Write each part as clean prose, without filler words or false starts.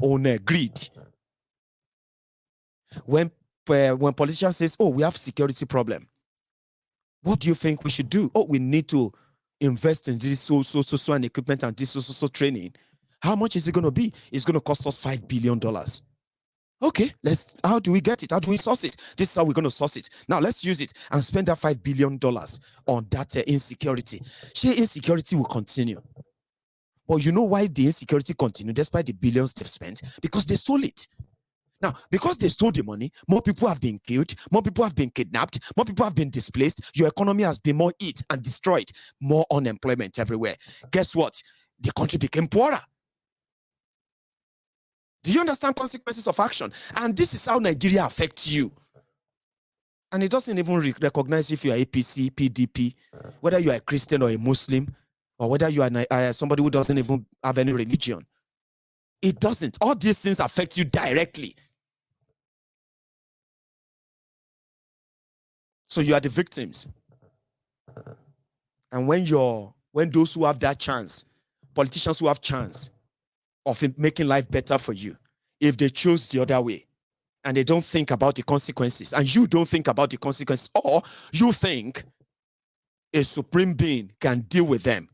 own greed. When politicians says, oh, we have security problem, what do you think we should do? Oh, we need to invest in this so and equipment and this so training. How much is it going to be? It's going to cost us $5 billion. Okay, how do we get it? How do we source it? This is how we're going to source it. Now let's use it and spend that $5 billion on that insecurity. Share insecurity will continue. But you know why the insecurity continue despite the billions they've spent? Because they stole it. Now, because they stole the money, more people have been killed, more people have been kidnapped, more people have been displaced, your economy has been more hit and destroyed, more unemployment everywhere. Guess what? The country became poorer. Do you understand consequences of action? And this is how Nigeria affects you. And it doesn't even recognize if you are APC, PDP, whether you are a Christian or a Muslim, or whether you are somebody who doesn't even have any religion. It doesn't. All these things affect you directly. So you are the victims. And when those who have that chance, politicians who have chance of making life better for you, if they choose the other way and they don't think about the consequences, and you don't think about the consequences, or you think a supreme being can deal with them,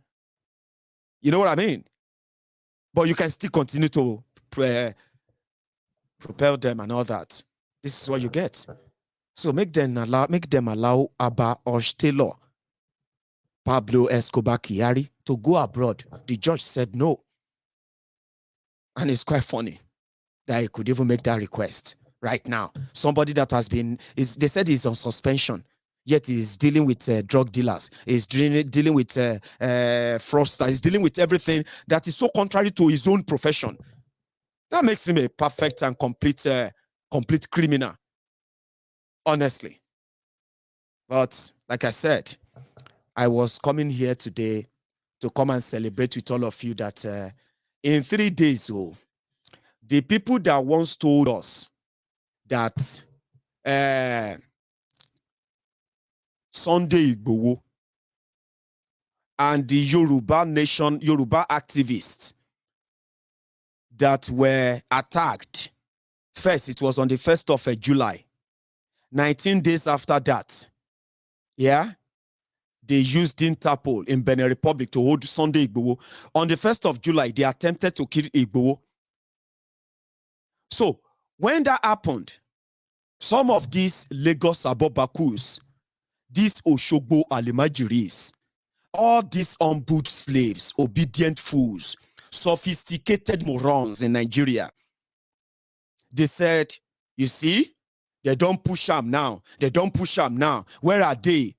you know what I mean? But you can still continue to propel them and all that. This is what you get. So make them allow Abba Kyari, Pablo Escobar Kyari, to go abroad. The judge said no. And it's quite funny that he could even make that request right now. Somebody that has been, they said he's on suspension, yet he's dealing with drug dealers. He's dealing with fraudsters. He's dealing with everything that is so contrary to his own profession. That makes him a perfect and complete criminal, honestly. But like I said, I was coming here today to come and celebrate with all of you that in 3 days, the people that once told us that Sunday Igboho and the Yoruba nation, Yoruba activists that were attacked, first, it was on the 1st of July. 19 days after that, yeah, they used Interpol in Benin Republic to hold Sunday Igboho. On the 1st of July, they attempted to kill Igboho. So, when that happened, some of these Lagos Abobakus, these Oshogbo Alimajiris, all these on-boot slaves, obedient fools, sophisticated morons in Nigeria, they said, you see, they don't push them now. They don't push them now. Where are they?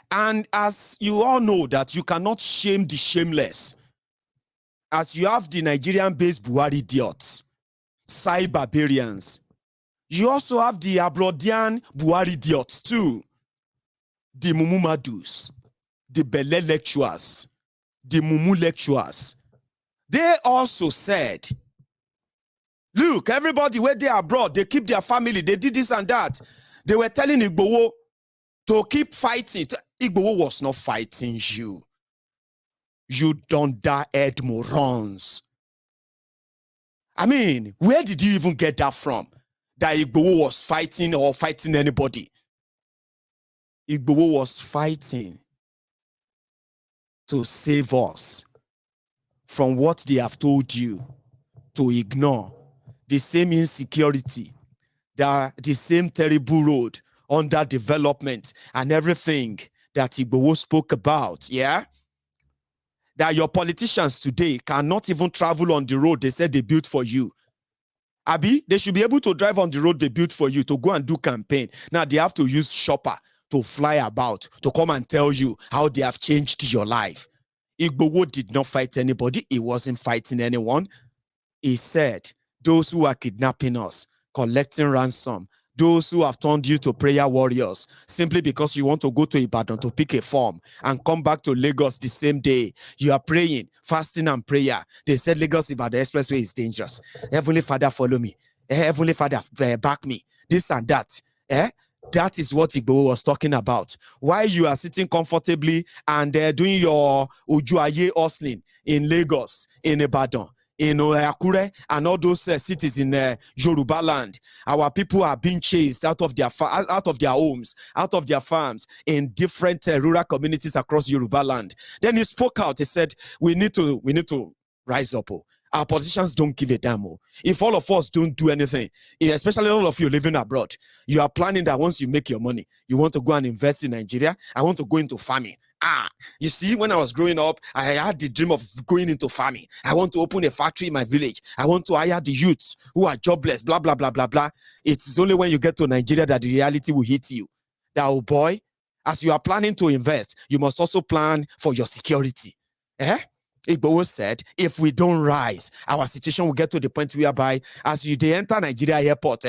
And as you all know that you cannot shame the shameless, as you have the Nigerian-based Buhari idiots, Sai barbarians, you also have the Abrodian Buhari idiots too. The Mumu Madus, the Bele lecturers, the Mumu lecturers. They also said, look, everybody where they are abroad, they keep their family, they did this and that. They were telling Igboho to keep fighting. Igboho was not fighting you. You don't dare head morons. I mean, where did you even get that from? That Igboho was fighting or fighting anybody? Igboho was fighting to save us from what they have told you to ignore. The same insecurity, the same terrible road, underdevelopment, and everything that Igboho spoke about, yeah? That your politicians today cannot even travel on the road they said they built for you. Abi, they should be able to drive on the road they built for you to go and do campaign. Now they have to use shopper to fly about, to come and tell you how they have changed your life. Igboho did not fight anybody. He wasn't fighting anyone. He said, those who are kidnapping us, collecting ransom, those who have turned you to prayer warriors, simply because you want to go to Ibadan to pick a form and come back to Lagos the same day. You are praying, fasting and prayer. They said Lagos Ibadan Expressway is dangerous. Heavenly Father, follow me. Heavenly Father, back me. This and that. That is what Igboho was talking about. While you are sitting comfortably and doing your Ujuaye hustling in Lagos, in Ibadan, in Akure and all those cities in Yoruba land. Our people are being chased out of their homes, out of their farms in different rural communities across Yoruba land. Then he spoke out. He said, "We need to rise up. Oh. Our politicians don't give a damn. Oh. If all of us don't do anything, especially all of you living abroad, you are planning that once you make your money, you want to go and invest in Nigeria. I want to go into farming." You see, when I was growing up, I had the dream of going into farming. I want to open a factory in my village. I want to hire the youths who are jobless, blah, blah, blah, blah, blah. It's only when you get to Nigeria that the reality will hit you. That, oh boy, as you are planning to invest, you must also plan for your security. Igboho said, if we don't rise, our situation will get to the point whereby as they enter Nigeria airport,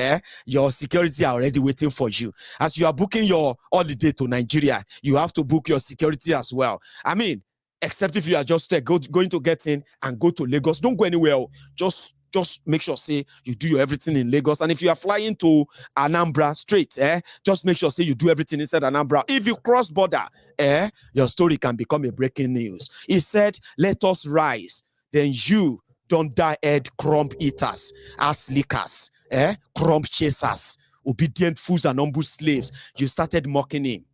your security are already waiting for you. As you are booking your holiday to Nigeria, you have to book your security as well. I mean, except if you are just going to get in and go to Lagos. Don't go anywhere. Just make sure, say, you do your everything in Lagos. And if you are flying to Anambra straight, just make sure, say, you do everything inside Anambra. If you cross border, your story can become a breaking news. He said, let us rise. Then you don't die head crumb eaters, ass lickers, crumb chasers, obedient fools and humble slaves. You started mocking him.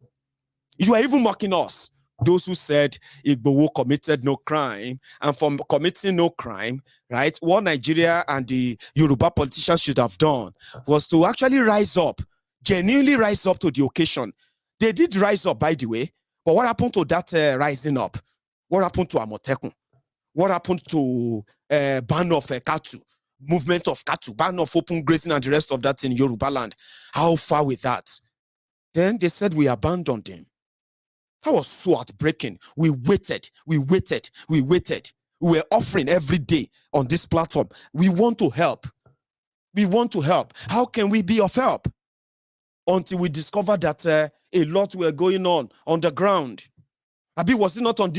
You are even mocking us. Those who said Igboho committed no crime, and from committing no crime, right, what Nigeria and the Yoruba politicians should have done was to actually rise up, genuinely rise up to the occasion. They did rise up, by the way, but what happened to that rising up? What happened to Amotekun? What happened to ban of cattle, movement of cattle, ban of open grazing and the rest of that in Yoruba land? How far with that? Then they said we abandoned him. That was so heartbreaking. We waited. We were offering every day on this platform. We want to help. How can we be of help? Until we discovered that a lot were going on the ground. Abi, was it not after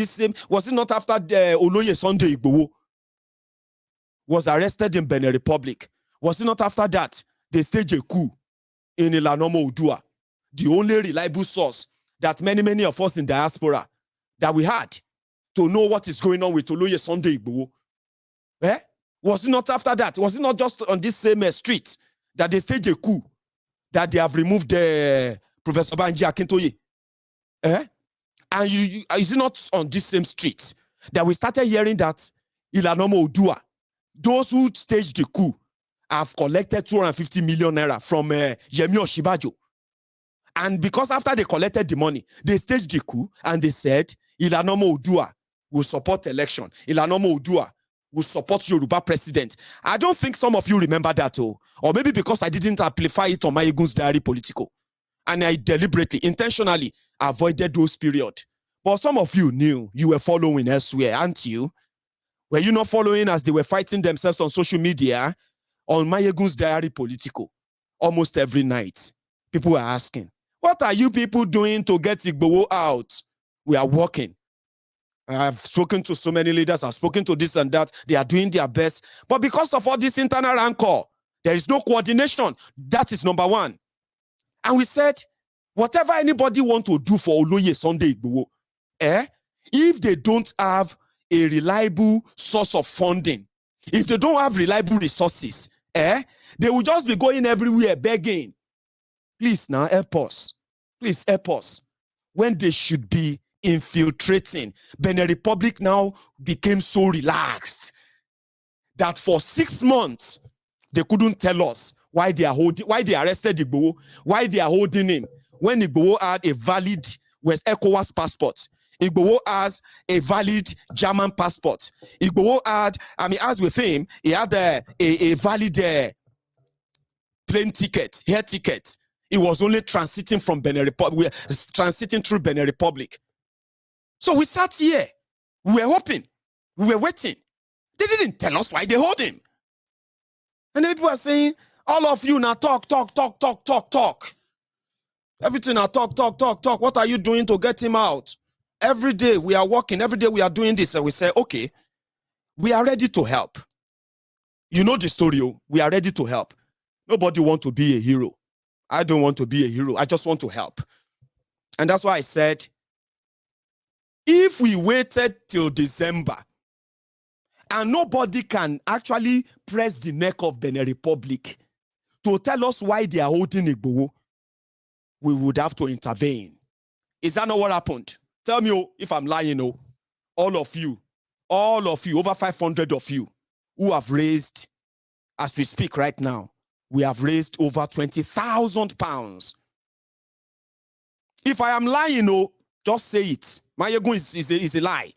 Oloye Sunday Igboho was arrested in Benin Republic? Was it not after that they staged a coup in Ilanomo Odua? The only reliable source that many of us in diaspora that we had to know what is going on with Oloye Sunday Igboho. Was it not after that? Was it not just on this same street that they staged a coup, that they have removed Professor Banji Akintoye? And is it not on this same street that we started hearing that Ilanomo Odua, those who staged the coup, have collected 250 million naira from Yemi Oshibajo? And because after they collected the money, they staged the coup and they said, Ilanomo Odua will support election. Ilanomo Odua will support Yoruba president. I don't think some of you remember that, or maybe because I didn't amplify it on Maiyegun's diary Politico. And I deliberately, intentionally avoided those periods. But some of you knew, you were following elsewhere, aren't you? Were you not following as they were fighting themselves on social media on Maiyegun's diary Politico? Almost every night, people were asking, what are you people doing to get Igboho out? We are working. I've spoken to so many leaders. I've spoken to this and that. They are doing their best. But because of all this internal rancor, there is no coordination. That is number one. And we said, whatever anybody want to do for Oloye Sunday Igboho, if they don't have a reliable source of funding, if they don't have reliable resources, they will just be going everywhere begging. Please now help us. Please help us. When they should be infiltrating, Benin Republic now became so relaxed that for 6 months they couldn't tell us why they arrested Igboho, why they are holding him. When Igboho had a valid West ECOWAS passport, Igboho has a valid German passport. Igboho had, as with him, he had a valid plane ticket, air ticket. It was only transiting from Benin Republic, transiting through Benin Republic. So we sat here. We were hoping. We were waiting. They didn't tell us why they hold him. And then people are saying, all of you now talk. Everything now talk. What are you doing to get him out? Every day we are working. Every day we are doing this. And we say, okay, we are ready to help. You know the story. We are ready to help. Nobody wants to be a hero. I don't want to be a hero. I just want to help. And that's why I said, if we waited till December And nobody can actually press the neck of Benin Republic to tell us why they are holding Igboho. We would have to intervene. Is that not what happened? Tell me if I'm lying. All of you, over 500 of you who have raised, as we speak right now, we have raised over 20,000 pounds. If I am lying, just say it. Maiyegun is a lie.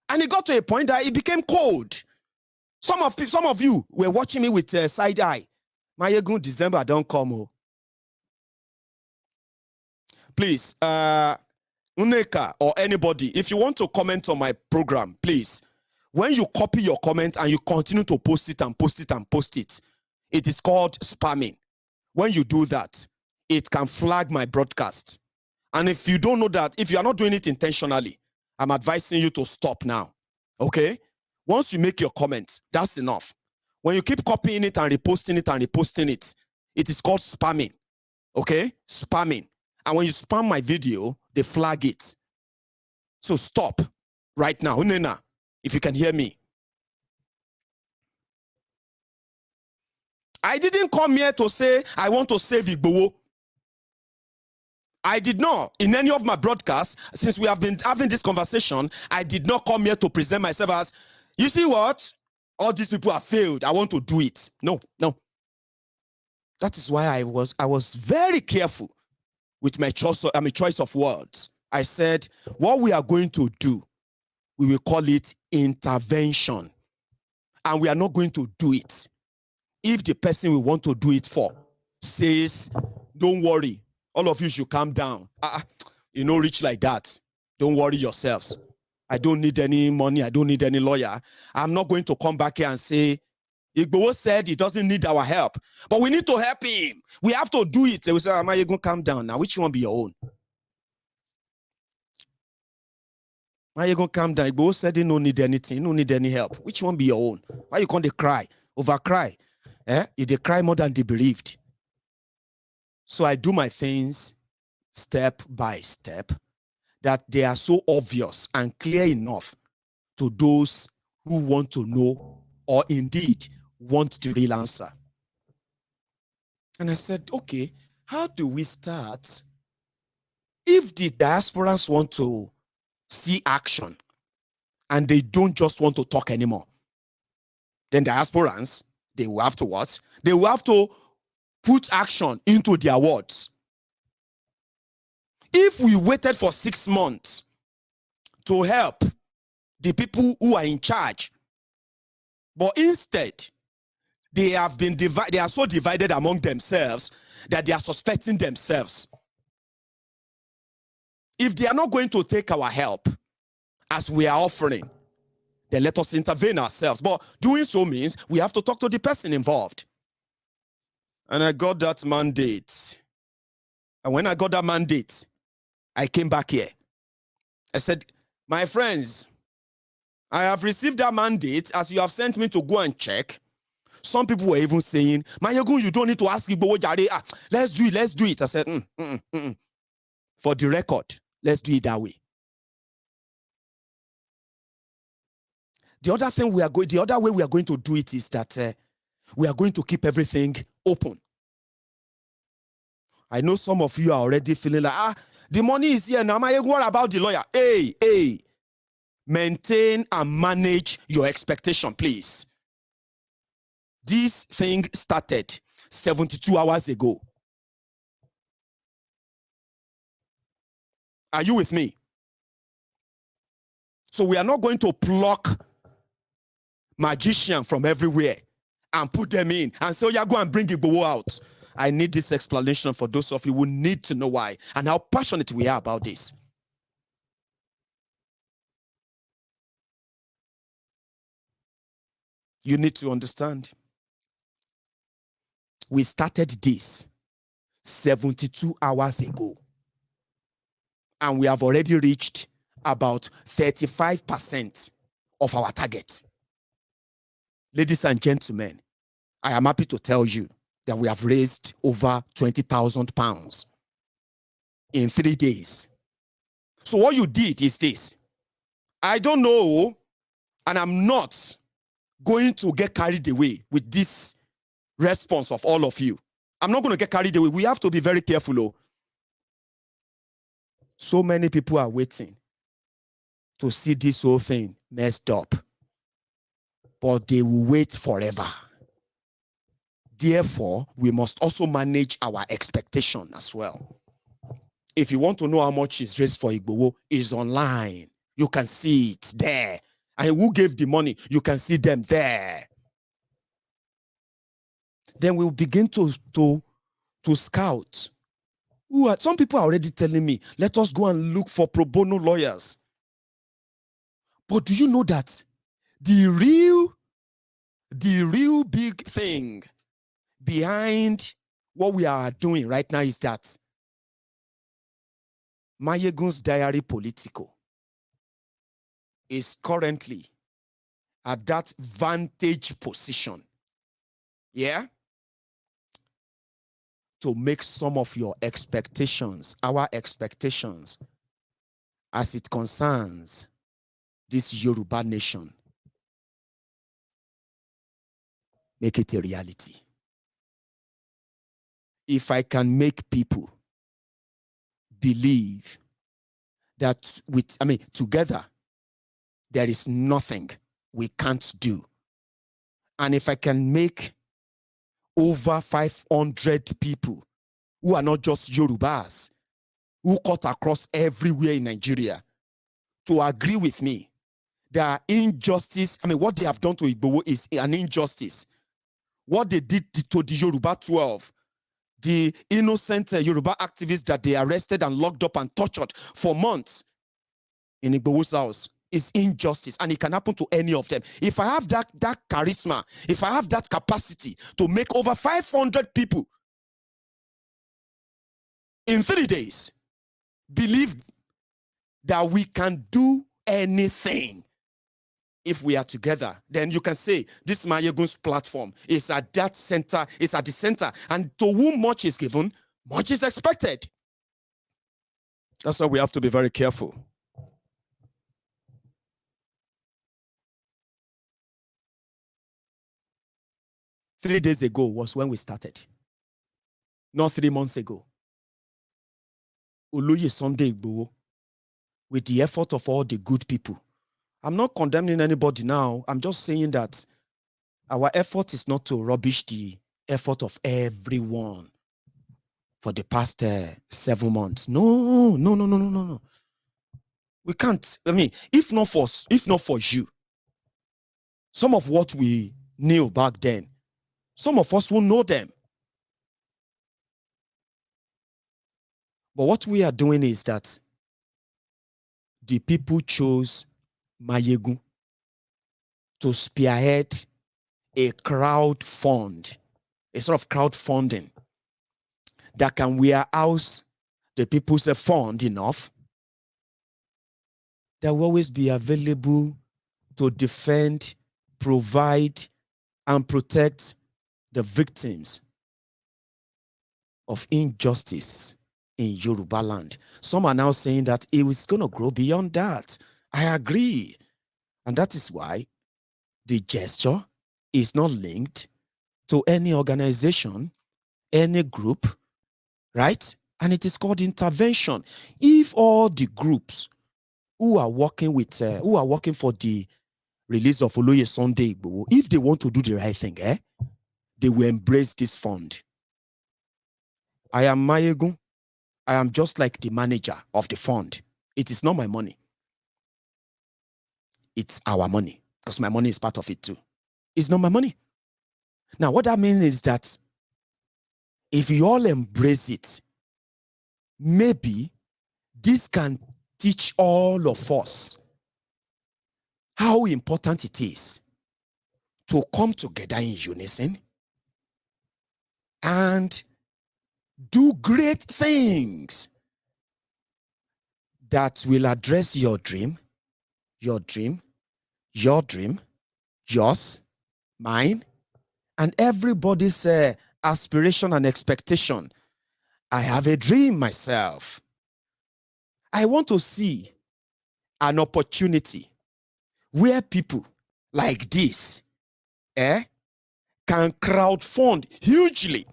And it got to a point that it became cold. Some of you were watching me with side eye. Maiyegun, December don't come. Please, Uneka or anybody, if you want to comment on my program, please, when you copy your comment and you continue to post it and post it and post it, it is called spamming. When you do that, it can flag my broadcast. And if you don't know that, if you are not doing it intentionally, I'm advising you to stop now. Okay? Once you make your comment, that's enough. When you keep copying it and reposting it and reposting it, it is called spamming. Okay? Spamming. And when you spam my video, they flag it. So stop right now. Unena, if you can hear me. I didn't come here to say I want to save Igboho. I did not, in any of my broadcasts, since we have been having this conversation, I did not come here to present myself as, you see what? All these people have failed. I want to do it. No. That is why I was very careful with my choice of words. I said, what we are going to do, we will call it intervention. And we are not going to do it if the person we want to do it for says, don't worry, all of you should calm down. You know, rich like that. Don't worry yourselves. I don't need any money. I don't need any lawyer. I'm not going to come back here and say, Igboho said he doesn't need our help, but we need to help him. We have to do it. They will say, Maiyegun, calm down now. Which one be your own? Maiyegun, calm down. Igboho said he don't need anything. He don't need any help. Which one be your own? Why you can't cry? Over cry? You they cry more than they believed. So I do my things step by step that they are so obvious and clear enough to those who want to know or indeed want the real answer. And I said, okay, how do we start? If the diasporans want to see action and they don't just want to talk anymore, then diasporans, they will have to what? They will have to put action into their words. If we waited for 6 months to help the people who are in charge, but instead they have been divided, they are so divided among themselves that they are suspecting themselves. If they are not going to take our help as we are offering, then let us intervene ourselves. But doing so means we have to talk to the person involved. And I got that mandate. And when I got that mandate, I came back here. I said, my friends, I have received that mandate as you have sent me to go and check. Some people were even saying, Maiyegun, you don't need to ask Igboho Jare. Let's do it. I said, For the record, let's do it that way. The other way we are going to do it is that we are going to keep everything open. I know some of you are already feeling like, the money is here now. What about the lawyer? Hey, maintain and manage your expectation, please. This thing started 72 hours ago. Are you with me? So we are not going to pluck magicians from everywhere and put them in and say, go and bring Igboho out. I need this explanation for those of you who need to know why and how passionate we are about this. You need to understand. We started this 72 hours ago. And we have already reached about 35% of our target. Ladies and gentlemen, I am happy to tell you that we have raised over 20,000 pounds in 3 days. So what you did is this. I don't know And I'm not going to get carried away with this response of all of you. I'm not going to get carried away. We have to be very careful. Oh. So many people are waiting to see this whole thing messed up, but they will wait forever. Therefore, we must also manage our expectation as well. If you want to know how much is raised for Igboho, it's online. You can see it there. And who gave the money? You can see them there. Then we'll begin to scout. Some people are already telling me, let us go and look for pro bono lawyers. But do you know that the real big thing behind what we are doing right now is that Maiyegun's diary Politico is currently at that vantage position, yeah, to make some of your expectations, our expectations, as it concerns this Yoruba nation, make it a reality. If I can make people believe that together, there is nothing we can't do. And if I can make over 500 people who are not just Yorubas, who cut across everywhere in Nigeria, to agree with me that injustice, what they have done to Igboho is an injustice. What they did to the Yoruba 12, the innocent Yoruba activists that they arrested and locked up and tortured for months in Igboho's house, is injustice, and it can happen to any of them. If I have that charisma, if I have that capacity to make over 500 people in 3 days believe that we can do anything if we are together, then you can say this Maiyegun's platform is at that center, is at the center, and to whom much is given, much is expected. That's why we have to be very careful. Three days ago was when we started. Not 3 months ago. Oloye Sunday Igboho, with the effort of all the good people. I'm not condemning anybody now. I'm just saying that our effort is not to rubbish the effort of everyone for the past 7 months. No. We can't. If not for you, some of what we knew back then, some of us will know them. But what we are doing is that the people chose Maiyegun to spearhead a crowd fund, a sort of crowdfunding that can warehouse the people's fund enough that will always be available to defend, provide, and protect the victims of injustice in Yoruba land. Some are now saying that it is going to grow beyond that. I agree. And that is why the gesture is not linked to any organization, any group, right? And it is called intervention. If all the groups who are working for the release of Oloye Sunday Igboho, if they want to do the right thing, they will embrace this fund. I am Maiyegun. I am just like the manager of the fund. It is not my money. It's our money, because my money is part of it too. It's not my money. Now, what that means is that if you all embrace it, maybe this can teach all of us how important it is to come together in unison and do great things that will address your dream, yours, mine, and everybody's aspiration and expectation. I have a dream myself. I want to see an opportunity where people like this, can crowdfund hugely,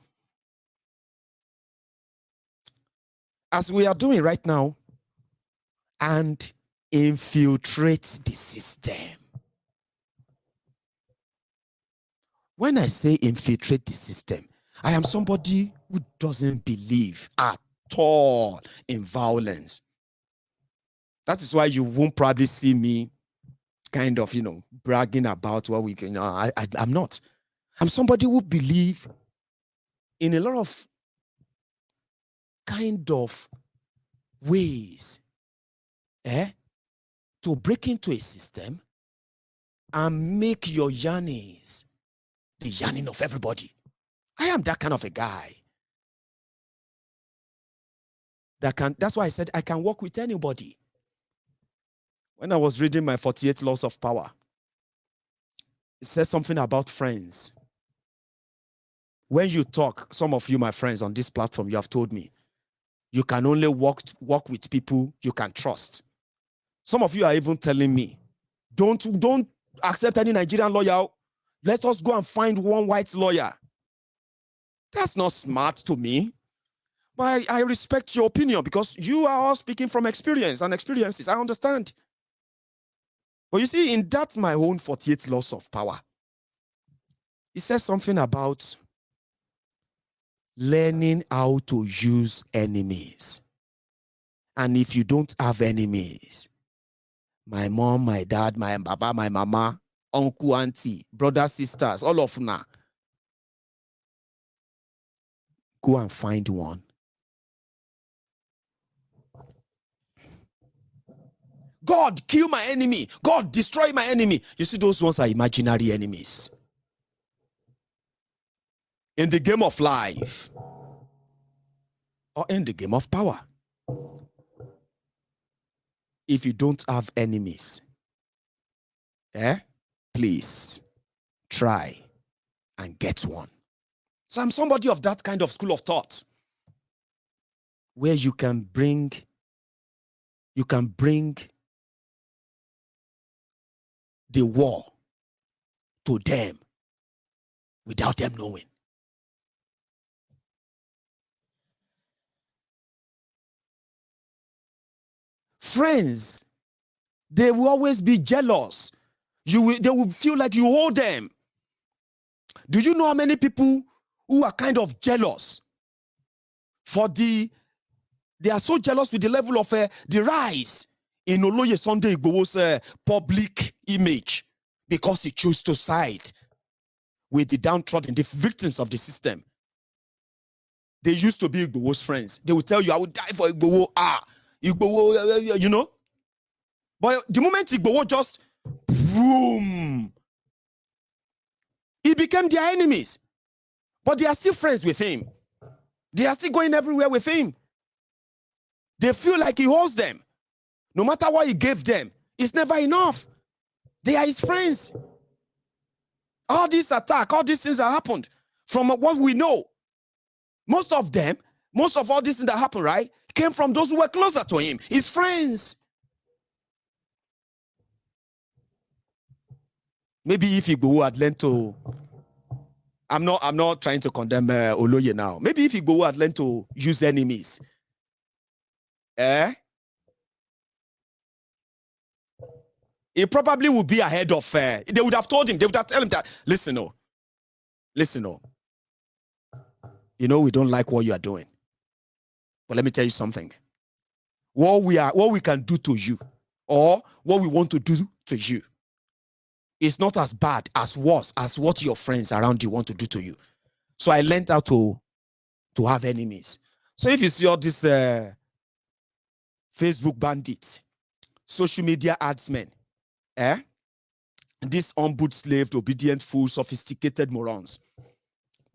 as we are doing right now, and infiltrate the system. When I say infiltrate the system, I am somebody who doesn't believe at all in violence. That is why you won't probably see me kind of, bragging about what we can. I'm not. I'm somebody who believes in a lot of kind of ways to break into a system and make your yearnings the yearning of everybody. I am that kind of a guy. That's why I said I can work with anybody. When I was reading my 48 Laws of Power, it says something about friends. When you talk, some of you, my friends, on this platform, you have told me, you can only work with people you can trust. Some of you are even telling me, don't accept any Nigerian lawyer. Let us go and find one white lawyer. That's not smart to me. But I respect your opinion because you are all speaking from experience and experiences. I understand. But you see, in that my own 48 Laws of Power, it says something about learning how to use enemies. And if you don't have enemies, my mom, my dad, my baba, my mama, uncle, auntie, brothers, sisters, all of them, go and find one. God, kill my enemy. God, destroy my enemy. You see, those ones are imaginary enemies. In the game of life or in the game of power, if you don't have enemies, please try and get one. So I'm somebody of that kind of school of thought where you can bring the war to them without them knowing. Friends, they will always be jealous. They will feel like you owe them. Do you know how many people who are kind of jealous they are so jealous with the level of the rise in Oloye Sunday Igboho's public image because he chose to side with the downtrodden, the victims of the system. They used to be Igboho's friends. They will tell you, I will die for Igboho. Igboho, But the moment Igboho just, boom, he became their enemies. But they are still friends with him. They are still going everywhere with him. They feel like he owes them. No matter what he gave them, it's never enough. They are his friends. All this attack, all these things that happened, from what we know, most of all these things that happened, right, came from those who were closer to him, his friends. Maybe if Igboho had learned to, I'm not trying to condemn Oloye now. Maybe if Igboho had learned to use enemies, he probably would be ahead of. They would have told him. They would have told him that, listen, we don't like what you are doing, but let me tell you something. What we can do to you, or what we want to do to you, is not as bad, as worse as what your friends around you want to do to you. So I learned how to have enemies. So if you see all these Facebook bandits, social media adsmen, these ombudslaved, obedient fools, sophisticated morons,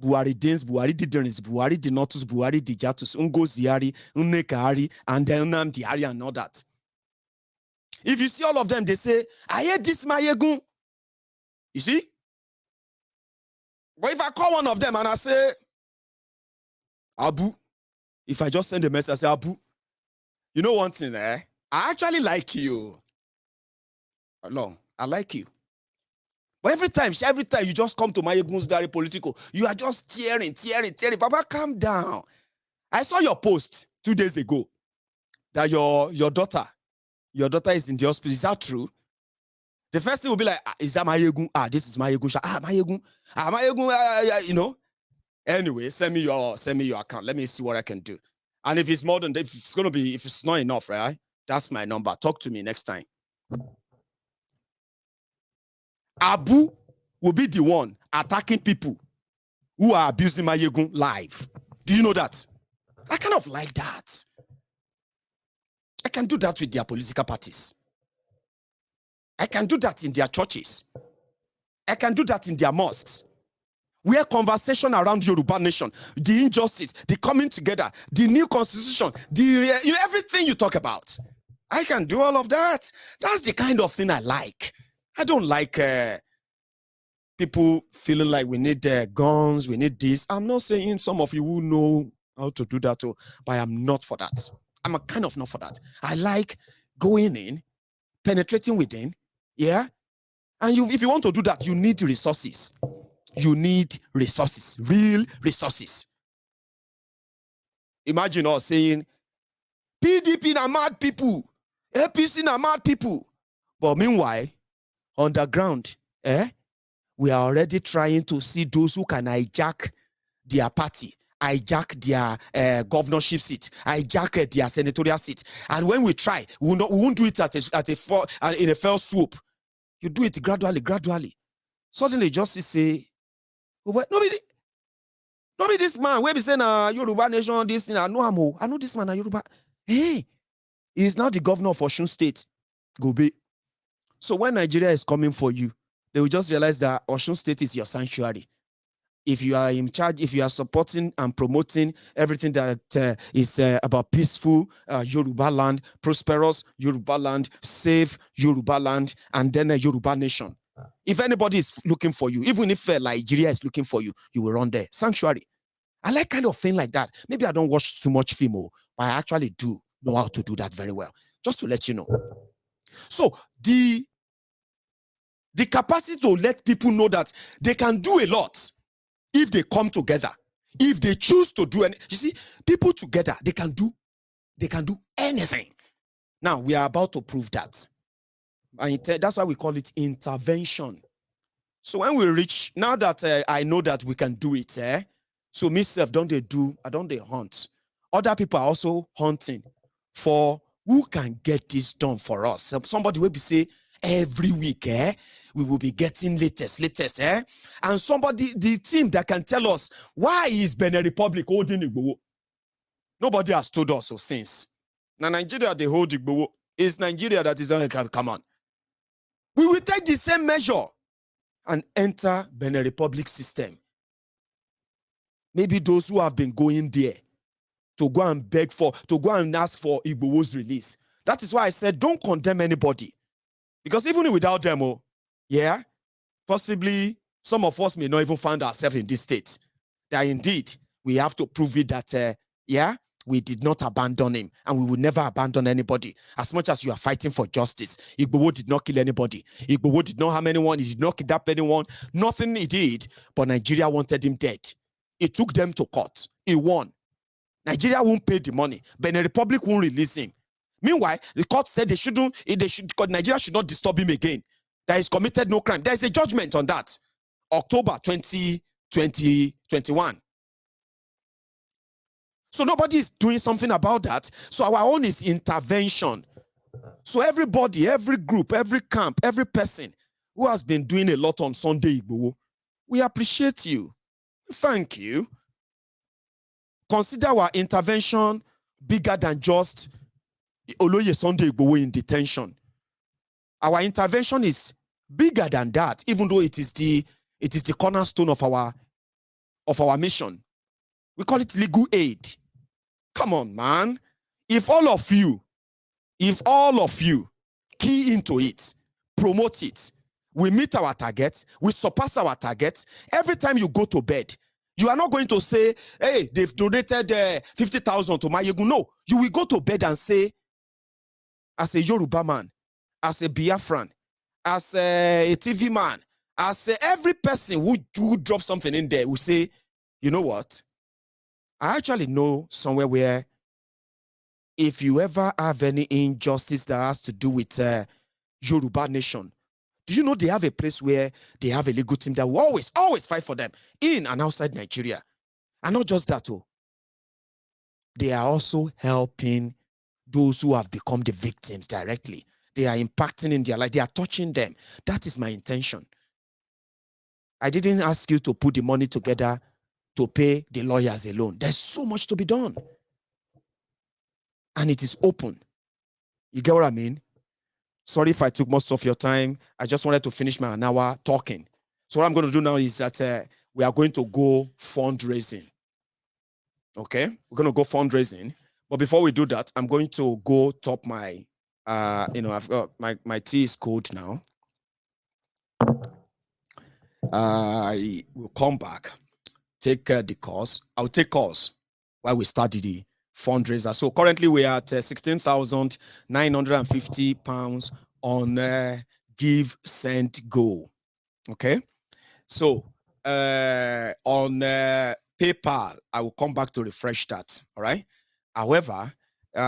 Buhari Dins, Buhari Diderins, Buhari Dinotus, Buhari Dijatus, Ungo Ziari, Unnekari, and Unam Diari, and all that. If you see all of them, they say, I hate this Maiyegun. You see? But if I call one of them and I say, Abu, if I just send a message, I say, Abu, you know one thing, I actually like you. No, I like you. But every time you just come to Maiyegun's diary Politico, you are just tearing. Baba, calm down. I saw your post 2 days ago that your daughter is in the hospital. Is that true? The first thing will be like, is that Maiyegun? This is Maiyegun. Maiyegun. Maiyegun. You know. Anyway, send me your account. Let me see what I can do. And if it's more than, if it's not enough, right? That's my number. Talk to me next time. Abu will be the one attacking people who are abusing Maiyegun live. Do you know that? I kind of like that. I can do that with their political parties. I can do that in their churches. I can do that in their mosques. Where conversation around Yoruba nation, the injustice, the coming together, the new constitution, everything you talk about. I can do all of that. That's the kind of thing I like. I don't like people feeling like we need guns, we need this. I'm not saying some of you will know how to do that, but I'm not for that. I'm a kind of not for that. I like going in, penetrating within, yeah? And if you want to do that, you need resources. You need resources, real resources. Imagine us saying, PDP na mad people, APC na mad people. But meanwhile, underground, we are already trying to see those who can hijack their party, hijack their governorship seat, hijack their senatorial seat. And when we try, we won't do it in a fell swoop. You do it gradually. Suddenly, justice say, nobody this man, where be saying Yoruba nation, this thing, I know this man, Yoruba. Hey, he is now the governor of Osun State, Gobe. So when Nigeria is coming for you, they will just realize that Osun State is your sanctuary. If you are in charge, if you are supporting and promoting everything that is about peaceful Yoruba land, prosperous Yoruba land, safe Yoruba land, and then a Yoruba nation. If anybody is looking for you, even if Nigeria is looking for you, you will run there. Sanctuary. I like kind of thing like that. Maybe I don't watch too much film, but I actually do know how to do that very well. Just to let you know. So the capacity to let people know that they can do a lot if they come together, if they choose to do anything. You see, people together, they can do anything. Now we are about to prove that. And that's why we call it intervention. So when we reach, now that I know that we can do it, so myself, I don't hunt. Other people are also hunting for who can get this done for us. Somebody will be say, every week, we will be getting latest, and somebody, the team that can tell us why is Benin Republic holding Igboho. Nobody has told us since. Now Nigeria, they hold Igboho. It's Nigeria that is on. Come on. We will take the same measure and enter Benin Republic system. Maybe those who have been going there to go and ask for Igboho's release. That is why I said, don't condemn anybody. Because even without them, possibly some of us may not even find ourselves in this state. That indeed, we have to prove it that, we did not abandon him, and we will never abandon anybody. As much as you are fighting for justice, Igboho did not kill anybody. Igboho did not harm anyone. He did not kidnap anyone. Nothing he did, but Nigeria wanted him dead. It took them to court. He won. Nigeria won't pay the money. Benin Republic won't release him. Meanwhile, the court said Nigeria should not disturb him again. That he's committed no crime. There is a judgment on that. October 2021. So nobody is doing something about that. So our own is intervention. So everybody, every group, every camp, every person who has been doing a lot on Sunday Igboho, we appreciate you. Thank you. Consider our intervention bigger than just Oloye Sunday Igboho in detention. Our intervention is bigger than that, even though it is the cornerstone of our mission. We call it legal aid. Come on, man. If all of you key into it, promote it, we meet our target, we surpass our target. Every time you go to bed, you are not going to say, hey, they've donated 50,000 to Maiyegun. No, you will go to bed and say, as a Yoruba man, as a Biafran, as a TV man, I say every person who drop something in there will say, you know what? I actually know somewhere where if you ever have any injustice that has to do with Yoruba nation, do you know they have a place where they have a legal team that will always fight for them in and outside Nigeria? And not just that, they are also helping those who have become the victims directly. They are impacting in their life. They are touching them. That is my intention. I didn't ask you to put the money together to pay the lawyers alone. There's so much to be done. And it is open. You get what I mean? Sorry if I took most of your time. I just wanted to finish my an hour talking. So what I'm going to do now is that we are going to go fundraising. Okay? We're going to go fundraising. But before we do that, I'm going to go top my, I've got my tea is cold now. I will come back, take the course. I'll take course while we start the fundraiser. So currently we are at 16,950 pounds on Give, Send, Go. Okay. So on PayPal, I will come back to refresh that. All right. However,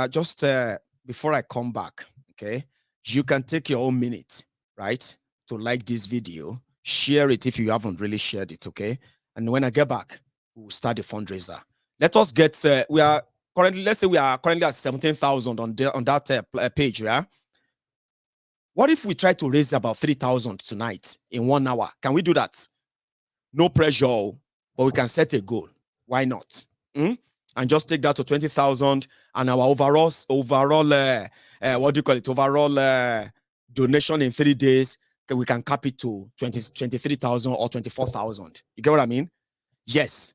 just before I come back, okay, you can take your own minute, right, to like this video, share it if you haven't really shared it, okay? And when I get back, we'll start the fundraiser. Let us get, let's say we are currently at 17,000 on that page, yeah? What if we try to raise about 3,000 tonight in 1 hour? Can we do that? No pressure, but we can set a goal. Why not? And just take that to 20,000, and our overall donation in 3 days, we can cap it to 23,000 or 24,000. You get what I mean? Yes,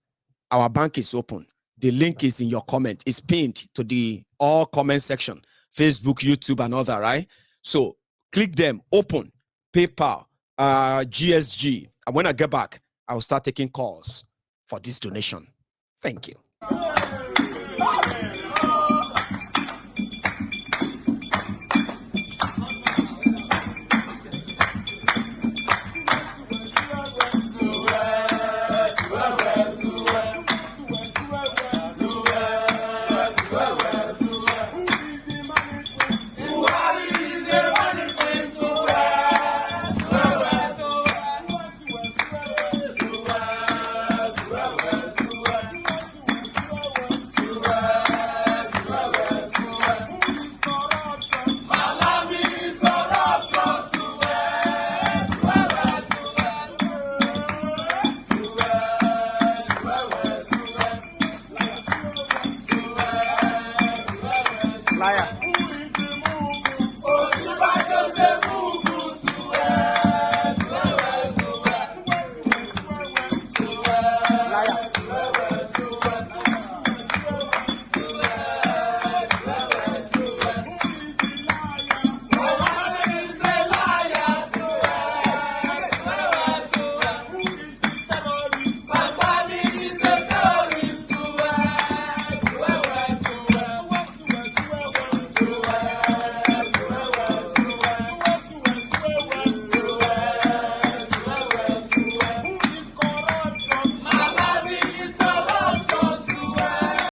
our bank is open. The link is in your comment. It's pinned to the all comment section, Facebook, YouTube, and other, right? So click them, open, PayPal, GSG. And when I get back, I'll start taking calls for this donation. Thank you.